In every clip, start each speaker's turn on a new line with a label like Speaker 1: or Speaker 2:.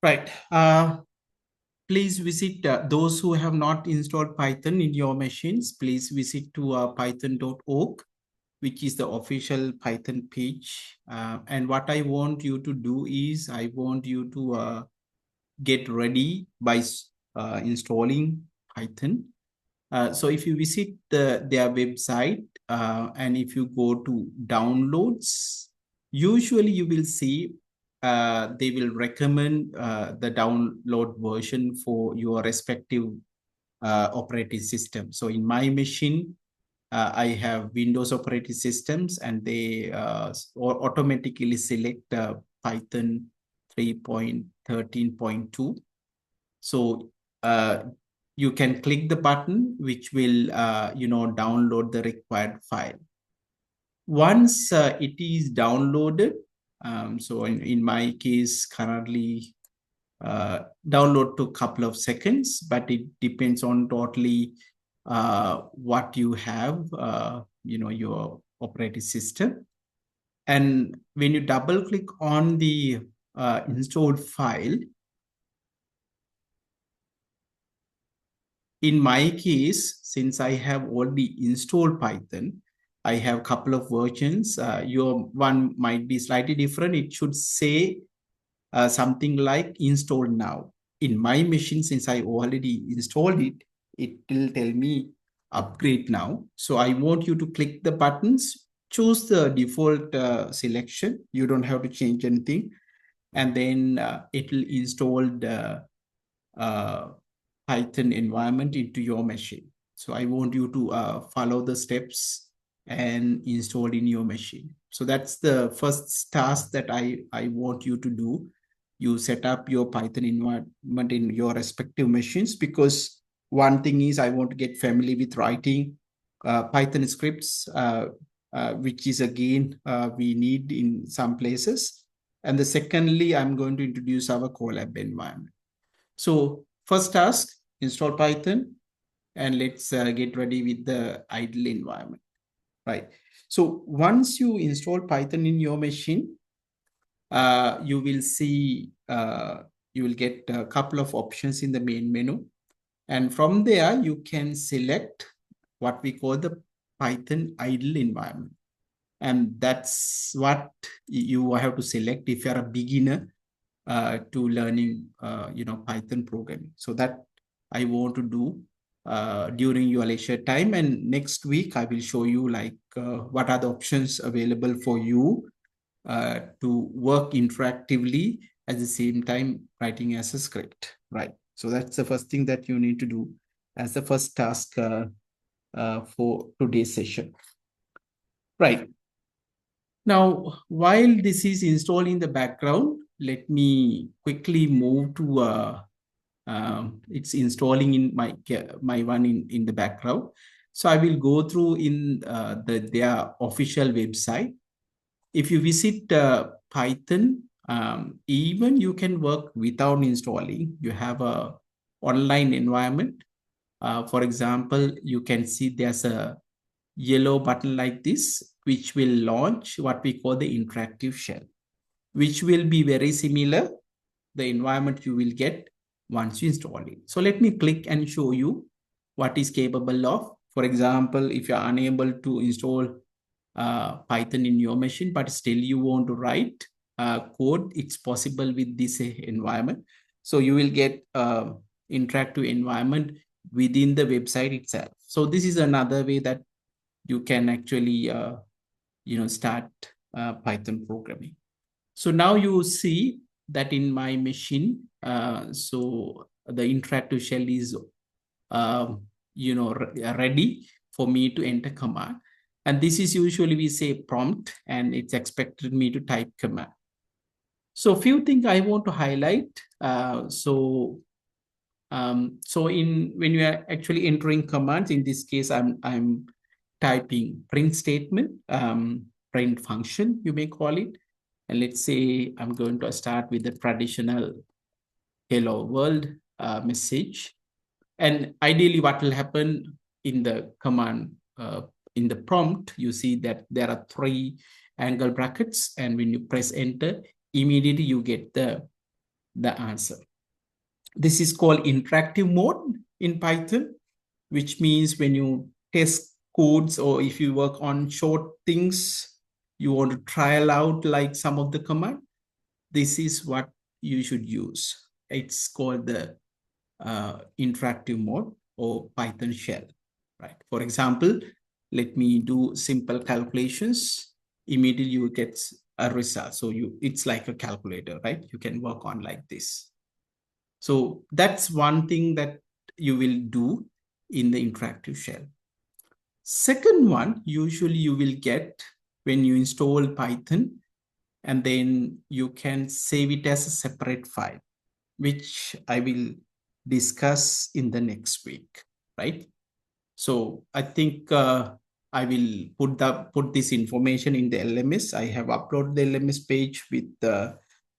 Speaker 1: Right. Please visit those who have not installed Python in your machines. Please visit to python.org, which is the official Python page. And what I want you to do is I want you to get ready by installing Python. So if you visit their website and if you go to downloads, usually you will see they will recommend the download version for your respective operating system. So in my machine, I have Windows operating systems and they automatically select Python 3.13.2. So you can click the button, which will, download the required file. Once it is downloaded, so in my case, currently download to a couple of seconds, but it depends on totally what you have, your operating system. And when you double click on the installed file, in my case, since I have already installed Python, I have a couple of versions. Your one might be slightly different. It should say something like install now. In my machine, since I already installed it, it will tell me upgrade now. So I want you to click the buttons, choose the default selection. You don't have to change anything. And then it will install the uh, Python environment into your machine. So I want you to follow the steps and install in your machine. So that's the first task that I want you to do. You set up your Python environment in your respective machines, because one thing is I want to get familiar with writing Python scripts, which is again we need in some places. And the secondly, I'm going to introduce our Colab environment. So first task, install Python, and let's get ready with the idle environment, right? So once you install Python in your machine, you will see, you will get a couple of options in the main menu. And from there, you can select what we call the Python idle environment. And that's what you have to select if you're a beginner to learning, Python programming. So that I want to do during your leisure time. And next week, I will show you like what are the options available for you to work interactively at the same time writing as a script, right? So that's the first thing that you need to do as the first task for today's session, right? Now, while this is installed in the background, let me quickly move to it's installing in my one in the background. So I will go through in their official website. If you visit Python, even you can work without installing. You have a online environment. For example, you can see there's a yellow button like this, which will launch what we call the interactive shell, which will be very similar the environment you will get once you install it. So let me click and show you what is capable of. For example, if you're unable to install Python in your machine, but still you want to write code, it's possible with this environment. So you will get interactive environment within the website itself. So this is another way that you can actually, start Python programming. So now you see that in my machine, so the interactive shell is, ready for me to enter command. And this is usually we say prompt, and it's expected me to type command. So a few things I want to highlight. So when you are actually entering commands, in this case, I'm typing print statement, print function, you may call it. And let's say I'm going to start with the traditional hello world message. And ideally what will happen in the command, in the prompt, you see that there are 3 angle brackets. And when you press enter, immediately you get the the answer. This is called interactive mode in Python, which means when you test codes or if you work on short things, you want to trial out like some of the command, this is what you should use. It's called the interactive mode or Python shell, right? For example, let me do simple calculations. Immediately you get a result. So it's like a calculator, right? You can work on like this. So that's one thing that you will do in the interactive shell. Second one, usually you will get when you install Python, and then you can save it as a separate file, which I will discuss in the next week, right? So I think I will put this information in the LMS. I have uploaded the LMS page with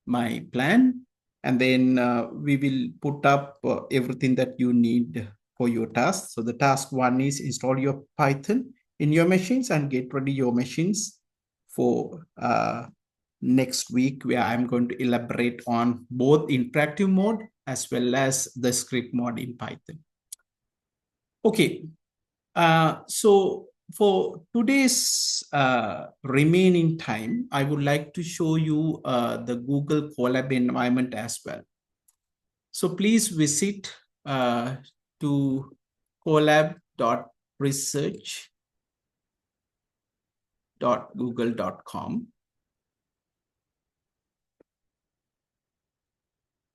Speaker 1: my plan, and then we will put up everything that you need for your task. So the task one is install your Python in your machines and get ready your machines for next week, where I'm going to elaborate on both interactive mode as well as the script mode in Python. Okay, so for today's remaining time, I would like to show you the Google Colab environment as well. So please visit to colab.research.google.com.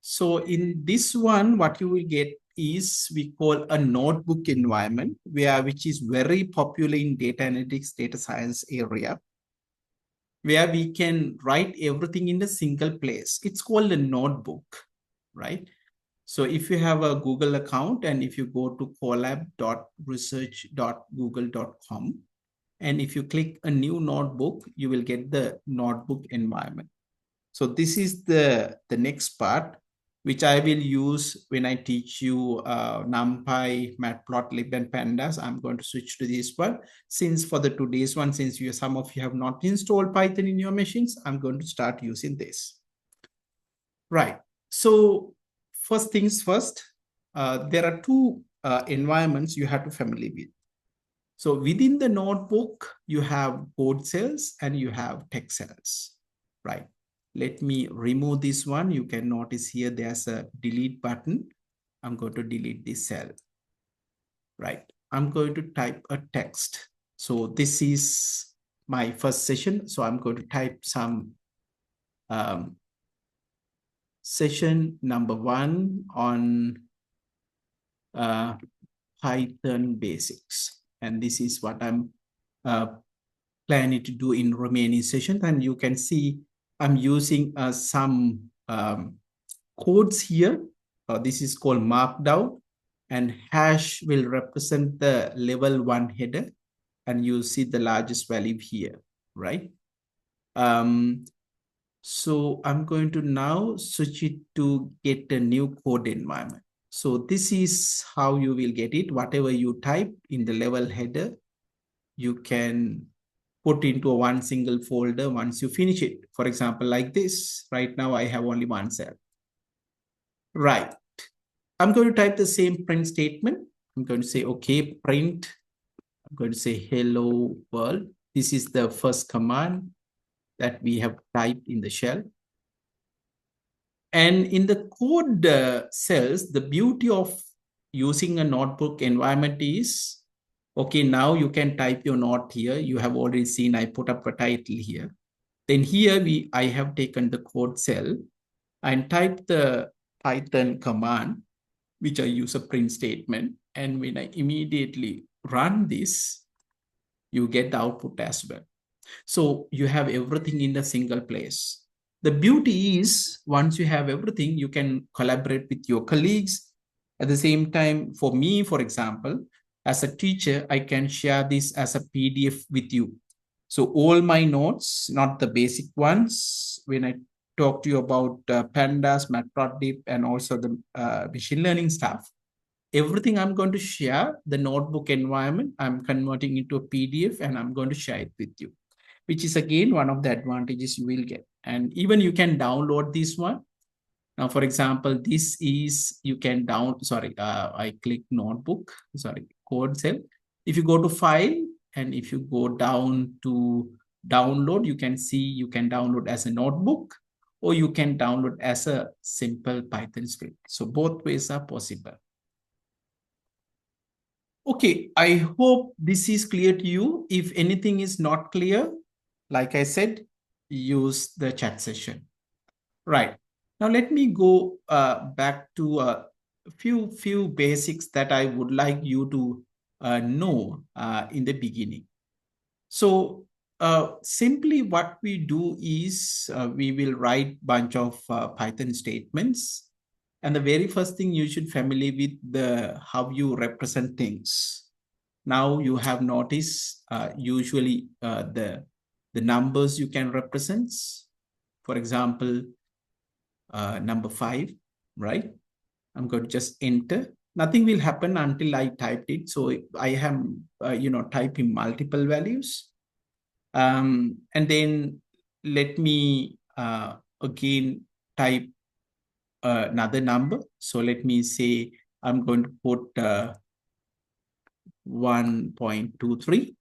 Speaker 1: So in this one, what you will get is we call a notebook environment, which is very popular in data analytics, data science area, where we can write everything in a single place. It's called a notebook, right? So if you have a Google account and if you go to colab.research.google.com, and if you click a new notebook, you will get the notebook environment. So this is the next part, which I will use when I teach you NumPy, Matplotlib, and Pandas. I'm going to switch to this one. Since for the today's one, since some of you have not installed Python in your machines, I'm going to start using this. Right. So first things first, there are two environments you have to familiar with. So within the notebook, you have code cells and you have text cells, right? Let me remove this one. You can notice here there's a delete button. I'm going to delete this cell, right? I'm going to type a text. So this is my first session. So I'm going to type some session number 1 on Python basics. And this is what I'm planning to do in remaining sessions. And you can see I'm using some codes here. This is called Markdown, and hash will represent the level 1 header, and you see the largest value here, right? So I'm going to now switch it to get a new code environment. So this is how you will get it. Whatever you type in the level header, you can put into one single folder once you finish it. For example, like this. Right now, I have only one cell. Right. I'm going to type the same print statement. I'm going to say, okay, print. I'm going to say hello world. This is the first command that we have typed in the shell. And in the code cells, the beauty of using a notebook environment is, okay, now you can type your note here. You have already seen I put up a title here. Then here I have taken the code cell and typed the Python command, which I use a print statement. And when I immediately run this, you get the output as well. So you have everything in a single place. The beauty is once you have everything, you can collaborate with your colleagues. At the same time, for me, for example, as a teacher, I can share this as a PDF with you. So all my notes, not the basic ones, when I talk to you about Pandas, Matplotlib, and also the machine learning stuff, everything I'm going to share, the notebook environment, I'm converting into a PDF and I'm going to share it with you, which is again one of the advantages you will get. And even you can download this one Now, for example, this is, you can I click notebook, code cell. If you go to file and if you go down to download, you can see you can download as a notebook or you can download as a simple Python script. So both ways are possible. Okay, I hope this is clear to you. If anything is not clear, like I said, use the chat session. Right. Now let me go back to a few basics that I would like you to know in the beginning. So simply what we do is we will write bunch of Python statements. And the very first thing you should familiar with the how you represent things. Now you have noticed usually the numbers you can represent. For example, number 5, right? I'm going to just enter. Nothing will happen until I typed it. So I have, typing multiple values. And then let me again type another number. So let me say I'm going to put 1.23.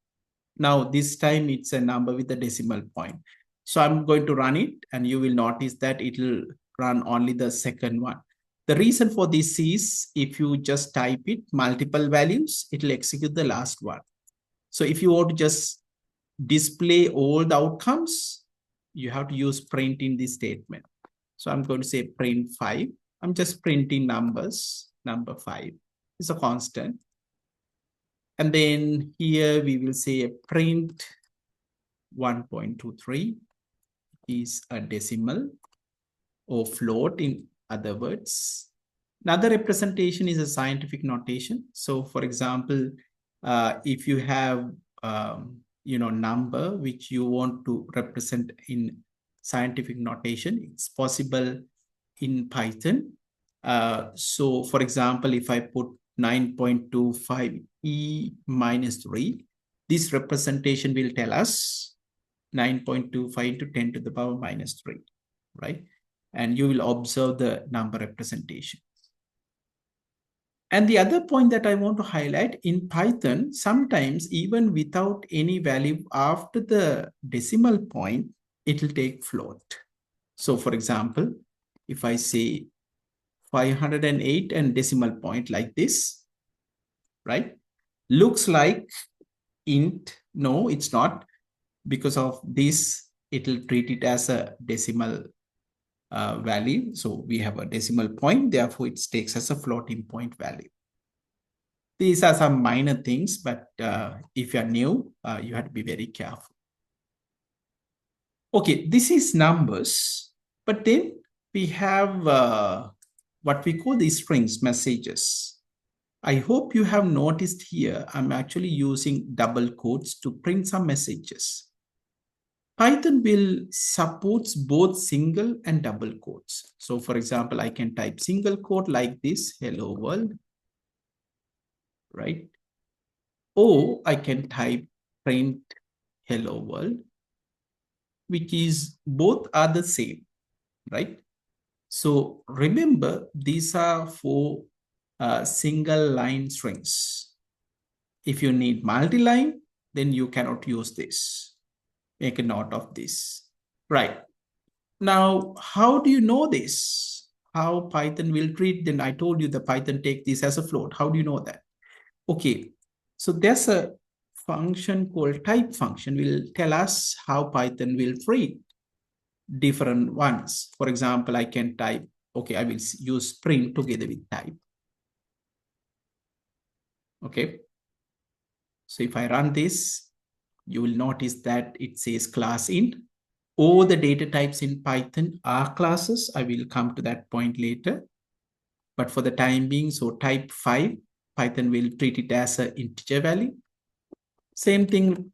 Speaker 1: Now this time it's a number with a decimal point. So I'm going to run it and you will notice that it will run only the second one. The reason for this is if you just type it multiple values, it will execute the last one. So if you want to just display all the outcomes, you have to use print in this statement. So I'm going to say print 5. I'm just printing numbers. Number 5 is a constant. And then here we will say a print 1.23 is a decimal or float, in other words. Another representation is a scientific notation. So for example, if you have number which you want to represent in scientific notation, it's possible in Python. So for example, if I put 9.25 e minus 3, this representation will tell us 9.25 into 10 to the power minus 3, right? And you will observe the number representation. And the other point that I want to highlight in Python, sometimes even without any value after the decimal point, it will take float. So for example, if I say 508 and decimal point like this, right? Looks like int. No, it's not. Because of this, it will treat it as a decimal value. So we have a decimal point, therefore it takes as a floating point value. These are some minor things, but if you're new, you have to be very careful. Okay, this is numbers, but then we have what we call the strings, messages. I hope you have noticed here, I'm actually using double quotes to print some messages. Python will supports both single and double quotes. So for example, I can type single quote like this, hello world, right? Or I can type print hello world, which is both are the same, right? So remember, these are for single line strings. If you need multi-line, then you cannot use this. Make a note of this. Right. Now, how do you know this? How Python will treat, then I told you the Python take this as a float. How do you know that? Okay, so there's a function called type function will tell us how Python will treat different ones. For example, I can type, okay, I will use print together with type. Okay, so if I run this, you will notice that it says class int. All the data types in Python are classes. I will come to that point later. But for the time being, so type 5, Python will treat it as an integer value. Same thing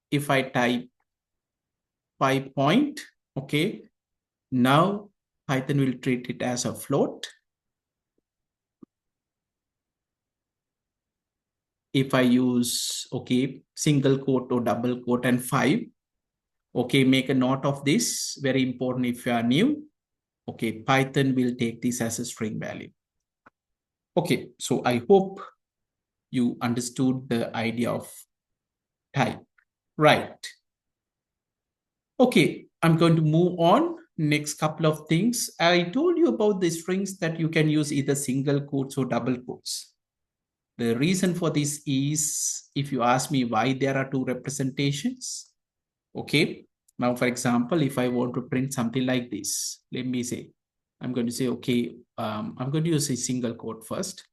Speaker 1: if I type 5 point, okay. Now Python will treat it as a float. If I use, okay, single quote or double quote and 5, okay, make a note of this, very important if you are new. Okay, Python will take this as a string value. Okay, so I hope you understood the idea of type. Right. Okay, I'm going to move on. Next couple of things. I told you about the strings that you can use either single quotes or double quotes. The reason for this is, if you ask me why there are two representations, okay. Now, for example, if I want to print something like this, let me say, I'm going to say, okay, I'm going to use a single quote first.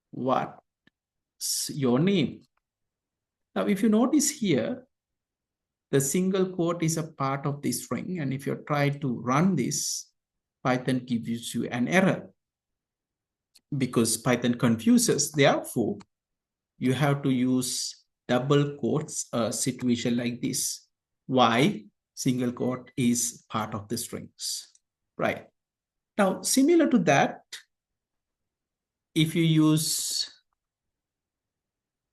Speaker 1: What's your name? Now, if you notice here, the single quote is a part of the string. And if you try to run this, Python gives you an error because Python confuses. Therefore, you have to use double quotes, a situation like this. Why? Single quote is part of the strings, right? Now, similar to that, if you use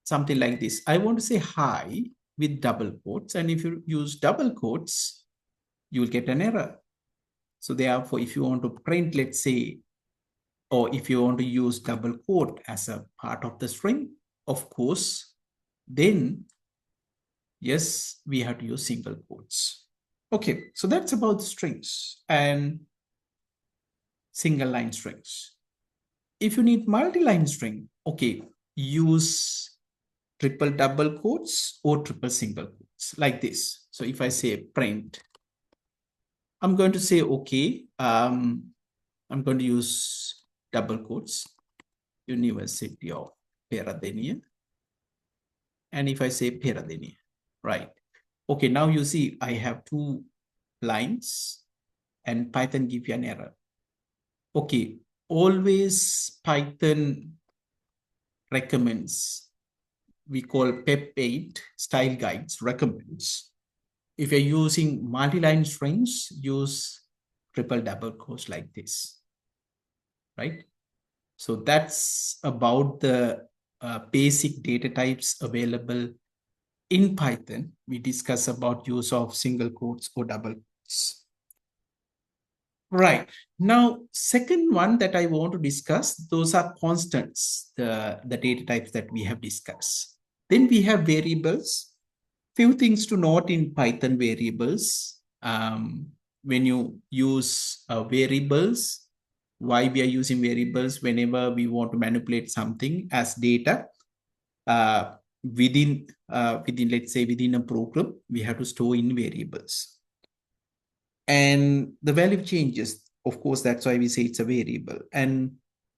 Speaker 1: something like this, I want to say hi with double quotes. And if you use double quotes, you will get an error. So therefore, if you want to print, let's say, or if you want to use double quote as a part of the string, of course, then yes, we have to use single quotes. Okay, so that's about strings and single line strings. If you need multi-line string, okay, use triple double quotes or triple single quotes like this. So if I say print, I'm going to say, okay, I'm going to use double quotes, University of Peradeniya. And if I say Peradeniya, right? Okay, now you see I have two lines and Python give you an error. Okay, always Python recommends, we call PEP8 style guides recommends. If you're using multi-line strings, use triple double quotes like this, right? So that's about the basic data types available in Python. We discuss about use of single quotes or double quotes. Right. Now, second one that I want to discuss, those are constants, the data types that we have discussed. Then we have variables. Few things to note in Python variables. When you use variables, why we are using variables whenever we want to manipulate something as data within, let's say, within a program, we have to store in variables. And the value changes. Of course, that's why we say it's a variable. And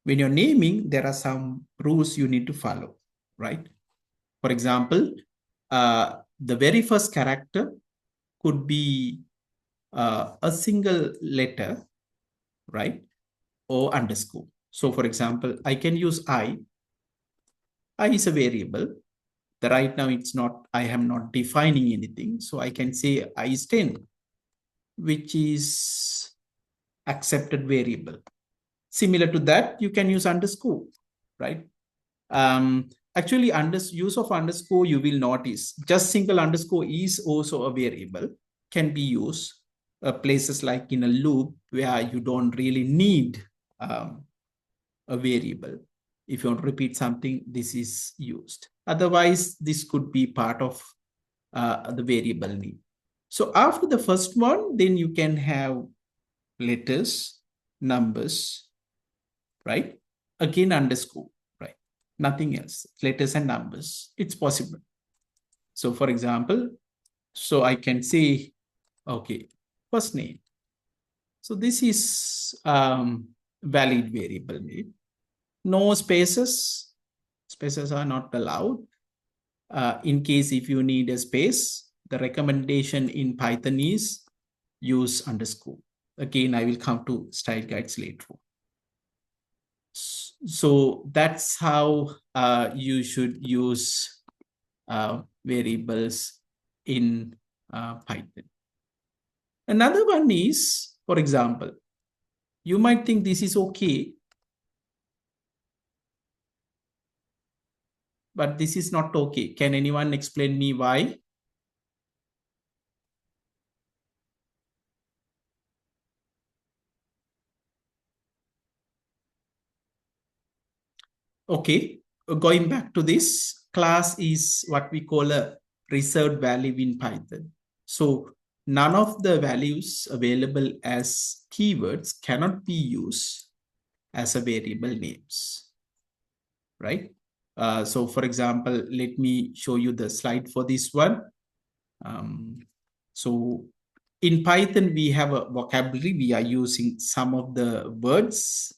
Speaker 1: when you're naming, there are some rules you need to follow, right? For example, the very first character could be a single letter, right? Or underscore. So for example, I can use I. I is a variable. The right now it's not, I am not defining anything. So I can say I is 10, which is accepted variable. Similar to that, you can use underscore, right? Actually, use of underscore, you will notice just single underscore is also a variable, can be used places like in a loop where you don't really need a variable. If you want to repeat something, this is used. Otherwise, this could be part of the variable name. So after the first one, then you can have letters, numbers, right? Again, underscore, right? Nothing else, letters and numbers. It's possible. So for example, so I can say, okay, first name. So this is valid variable name. No spaces. Spaces are not allowed. In case if you need a space, the recommendation in Python is use underscore. Again, I will come to style guides later. So that's how you should use variables in Python. Another one is, for example, you might think this is okay, but this is not okay. Can anyone explain me why? Okay, going back to this, class is what we call a reserved value in Python. So none of the values available as keywords cannot be used as a variable names, right? So for example, let me show you the slide for this one. So in Python, we have a vocabulary. We are using some of the words,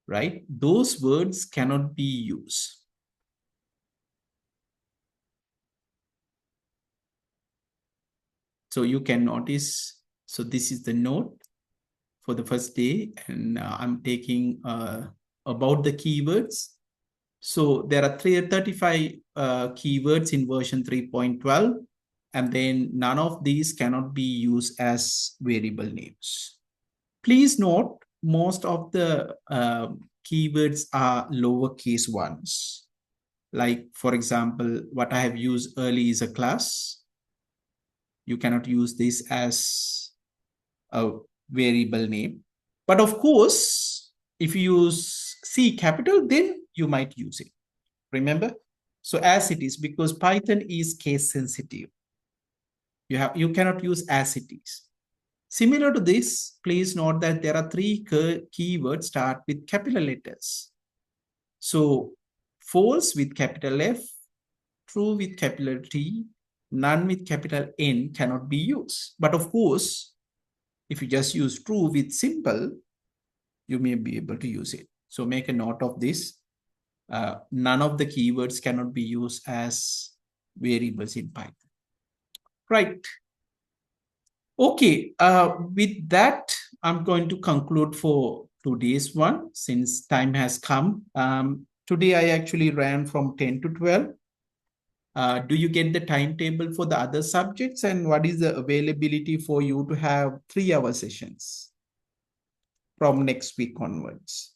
Speaker 1: right? Those words cannot be used. So you can notice, so this is the note for the first day, and I'm taking about the keywords. So there are 35 keywords in version 3.12, and then none of these cannot be used as variable names. Please note, most of the keywords are lowercase ones. Like, for example, what I have used early is a class. You cannot use this as a variable name. But of course, if you use C capital, then you might use it. Remember? So as it is, because Python is case sensitive, you cannot use as it is. Similar to this, please note that there are three keywords start with capital letters. So false with capital F, true with capital T, none with capital N cannot be used. But of course, if you just use true with simple, you may be able to use it. So make a note of this. None of the keywords cannot be used as variables in Python. Right. Okay. With that, I'm going to conclude for today's one since time has come. Today, I actually ran from 10 to 12. Do you get the timetable for the other subjects, and what is the availability for you to have 3-hour sessions from next week onwards?